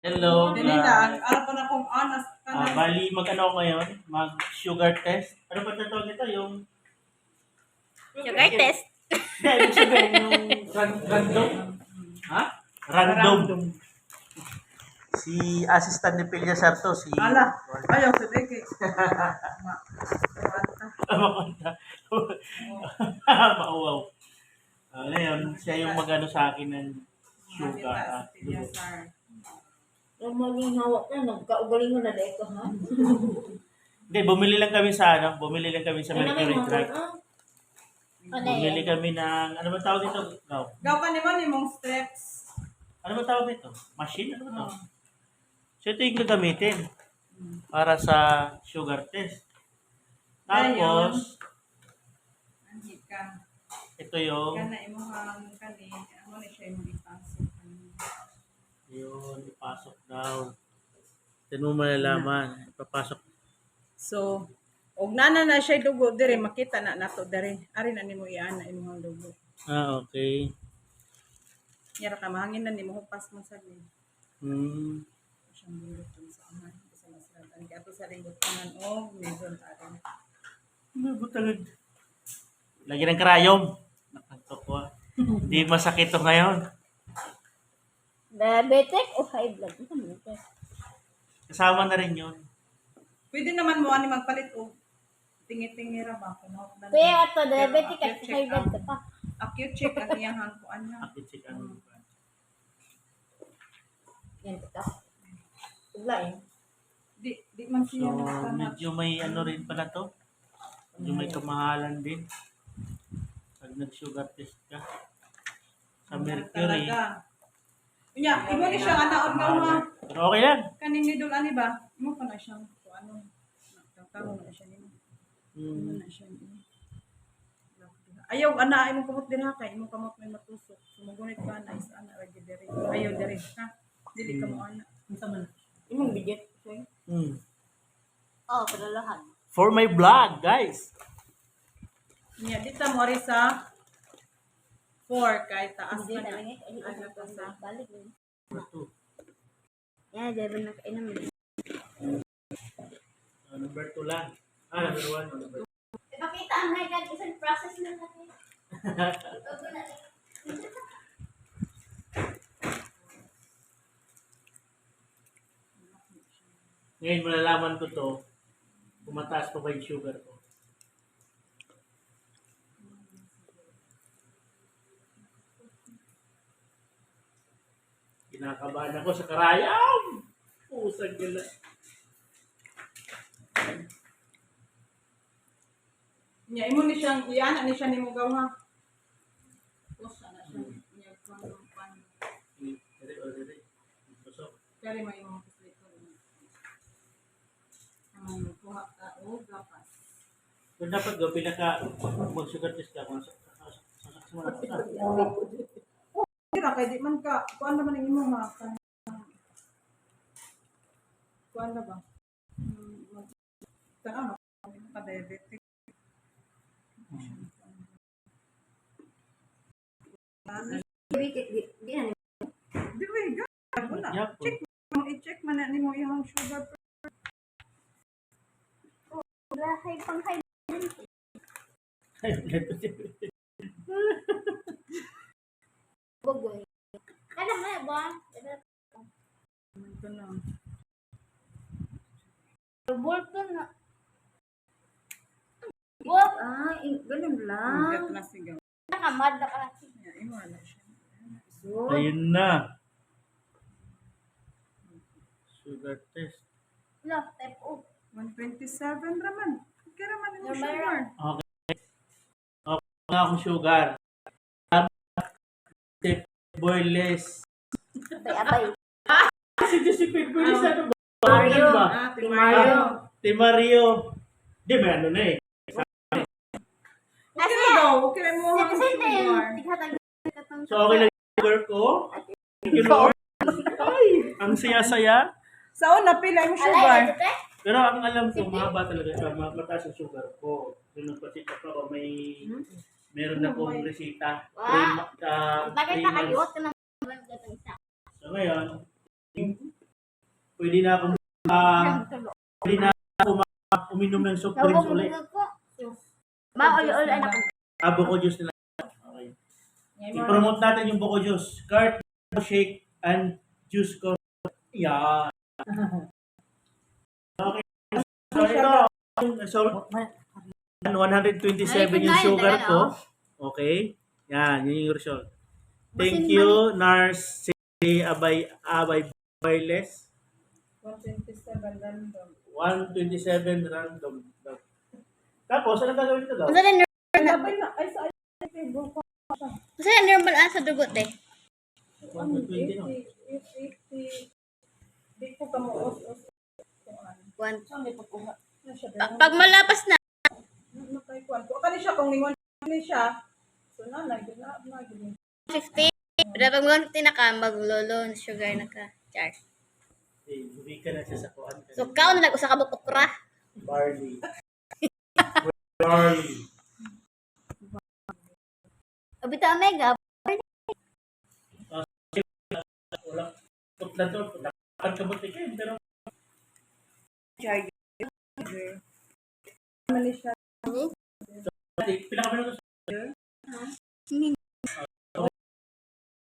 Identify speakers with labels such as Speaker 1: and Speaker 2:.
Speaker 1: Hello,
Speaker 2: Dili lang, ara pa na kung honest ka na.
Speaker 1: bali mag-ano ako ngayon, mag-sugar test. Ano ba tawag nito? Yung,
Speaker 3: Sugar test.
Speaker 1: hindi, ibig sabihin yung random. Ha? Random. Si assistant ni Pilya Sarto, si...
Speaker 2: Ala, ayaw sa deke.
Speaker 1: Makonta. Mauwaw. Ngayon, siya yung mag-ano sa akin ng sugar at dugo.
Speaker 3: Yung maging hawak na, nagkaugaling mo na dahil ko, ha?
Speaker 1: Hindi, bumili lang kami sa Mercury Drug.
Speaker 3: Ano
Speaker 1: Bumili
Speaker 3: yun?
Speaker 1: kami ng, ano ba tawag dito? Gaw.
Speaker 2: Gaw ka naman ni mong steps.
Speaker 1: Ano ba tawag dito? Machine? Ano ba tawag? So ito yung gagamitin para sa sugar test. Tapos,
Speaker 2: Anhit ka.
Speaker 1: ito yung,
Speaker 2: Kana imuhang kani, amo ni siya imong ipasok.
Speaker 1: yun, ipasok daw. Tignan mo malalaman. Ipapasok.
Speaker 2: So, og nana na siya dugo dire makita na nato dire. Ari na nimo iana imong dugo.
Speaker 1: Okay.
Speaker 2: Yara ka mahangin na nimo hupas mo sa ni.
Speaker 1: Hmm.
Speaker 2: Siyang bulutong sa aman sa masradan kay ato sa ringgotanan og medyon aron.
Speaker 1: Butagad. Lagi ng karayom. Nakantok ko. Di masakit to ngayon.
Speaker 3: Diabetic o high blood? Ito mo ito.
Speaker 1: Kasama na rin yun.
Speaker 2: Pwede naman mo ani magpalit og tingi-tingi ra ba kuno.
Speaker 3: Kaya ito, diabetic at high blood ka pa.
Speaker 2: Acute check ang iyang kuan na.
Speaker 1: Akichik ano.
Speaker 3: Yan ito. Uglain.
Speaker 2: Di man
Speaker 1: So,
Speaker 2: siya nagtanap.
Speaker 1: medyo may ano rin pala to. Medyo may kamahalan din. Pag nag-sugar test ka. Sa Mercury.
Speaker 2: Unya, imo ni siya anaon nga mga
Speaker 1: Pero okay lang.
Speaker 2: kaning nidol ani ba? Imo pa na siyang ano. Nagtatago na siya nimo. Imo
Speaker 1: Hmm.
Speaker 2: na siya nimo. Ayaw ana imo kamot dinha kay imo kamot may matusok. Sumugunit ka na isa ana ra gid diri. Ayaw diri ha. Dili ka mo ana. Unsa man?
Speaker 3: Imong bigit.
Speaker 1: Hmm.
Speaker 3: Oh, padalahan.
Speaker 1: For my vlog, guys.
Speaker 2: Unya dito mo ri sa 4 kay taas
Speaker 3: Hindi
Speaker 2: na
Speaker 3: na
Speaker 2: na.
Speaker 3: lang eh.
Speaker 2: Ano to sa
Speaker 3: Balik mo.
Speaker 1: Ito.
Speaker 3: Yan, dahil na kainom.
Speaker 1: Number 2 lang. Number 1. Number
Speaker 3: Ipakita ang high isang process na natin.
Speaker 1: Ngayon, malalaman ko to. Kumataas pa ba yung sugar ko? Kinakabahan ako sa karayam! Pusag nila.
Speaker 2: Unya imo ni siyang iana ni siya nimo gaw ha. Tapos ana siya niya pan.
Speaker 1: Dere, o dere. Tusok.
Speaker 2: Kaya may imong kusito. Ang kuha ka o gapas.
Speaker 1: So, dapat go, pinaka mag-sugar test ka. Kung sasaksa mo na ka.
Speaker 2: Kira kay di man ka kuan naman ang imo ha. Kuan na ba? Tara ka diabetic.
Speaker 3: Di na.
Speaker 2: Di ba ga? Wala.
Speaker 1: Yup.
Speaker 2: Check mo i-check man na nimo imong sugar.
Speaker 3: Wala, high pang high. Bugoy. Kaya nga ba?
Speaker 2: Ito na.
Speaker 3: Bolton na. What? Ganun
Speaker 2: Get
Speaker 3: lang.
Speaker 2: na sigaw.
Speaker 3: Nakamad na ka.
Speaker 2: Ya, imo na siya.
Speaker 3: So,
Speaker 1: Ayun na. Sugar test.
Speaker 3: wala, type O.
Speaker 2: 127 raman. Kira man imong
Speaker 3: Normal
Speaker 2: sugar.
Speaker 1: Wala akong sugar. Tip boyless.
Speaker 3: Abay-abay.
Speaker 1: Si Josephine Boyless ano ba?
Speaker 3: Mario.
Speaker 1: Ano ba?
Speaker 2: Ate
Speaker 3: Si
Speaker 2: Mario.
Speaker 1: Ti Mario. Di ba ano na eh.
Speaker 2: Okay na daw. Okay mo ang
Speaker 3: Kasi din,
Speaker 2: sugar.
Speaker 3: tighatag katong
Speaker 1: So okay lang yung sugar ko. Thank you Lord. Ay, ang saya-saya.
Speaker 2: Sa una pila imong
Speaker 3: Alay,
Speaker 2: sugar.
Speaker 3: ito te?
Speaker 1: Pero ang alam ko, mahaba talaga siya. Mataas ang sugar ko. So nagpa-check up ako, meron na pong resita.
Speaker 3: Wow. Bagay
Speaker 1: 3
Speaker 3: na kayo,
Speaker 1: months.
Speaker 3: ito na.
Speaker 1: So ngayon, pwede na akong pwede na ako uminom ng soft drinks ulit.
Speaker 3: Ma-uli-uli anak.
Speaker 1: Buko juice na lang. Okay. I-promote natin yung buko juice. Kurt shake and juice ko. Yeah. Okay. So ito, so 127 yung sugar ko. Okay. Yan, yun yung result. Thank you, Nars Abay Wireless.
Speaker 2: 127 random.
Speaker 1: 127 random. Tapos, ano gagawin ito daw?
Speaker 3: Masa na
Speaker 2: Sabay na, ay sa table ko.
Speaker 3: normal sa dugot eh.
Speaker 1: 120 no?
Speaker 2: 80. Di ko ka mo os.
Speaker 3: One.
Speaker 2: Saan may pagkuha? Na siya.
Speaker 3: Pag malapas na.
Speaker 2: Nakaykuan ko. Akala siya kung ningon siya. So na, na.
Speaker 3: 50. Pero pag 150 na ka, maglolo, sugar na ka. Char.
Speaker 1: Uwi ka na siya sa kuan.
Speaker 3: So, kao na nag-usa ka okra.
Speaker 1: Barley. Barley.
Speaker 3: Abita omega.
Speaker 1: Wala. Putla to. Nakakad ka buti kayo. Pero,
Speaker 2: Mali siya.
Speaker 1: pila kami na to.